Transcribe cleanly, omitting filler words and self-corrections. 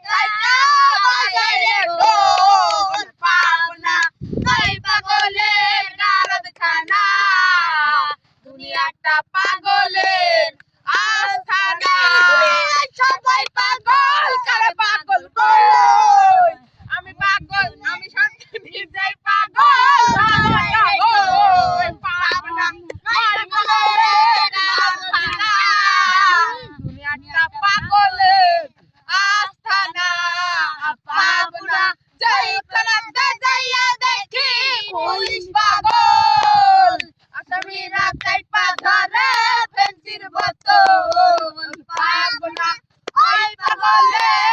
রাইতা বাজারে ঢোল পাবনা ওই পাগলের গারদখানা দুনিয়াটা পাগলের আস্তানা সবাই পাগল কারে পাগল কই আমি পাগল আমি শান্তি নিজেই পাগল ওই পাবনা ওই পাগলের গারদখানা দুনিয়াটা পাগলের আস্তানা পাবনা যাই কানাতে যাইয়া দেখি পুলিশ পাগল আসামিরা চাইপা ধরে পেন্সির বোতল পাবনা ওই পাগলের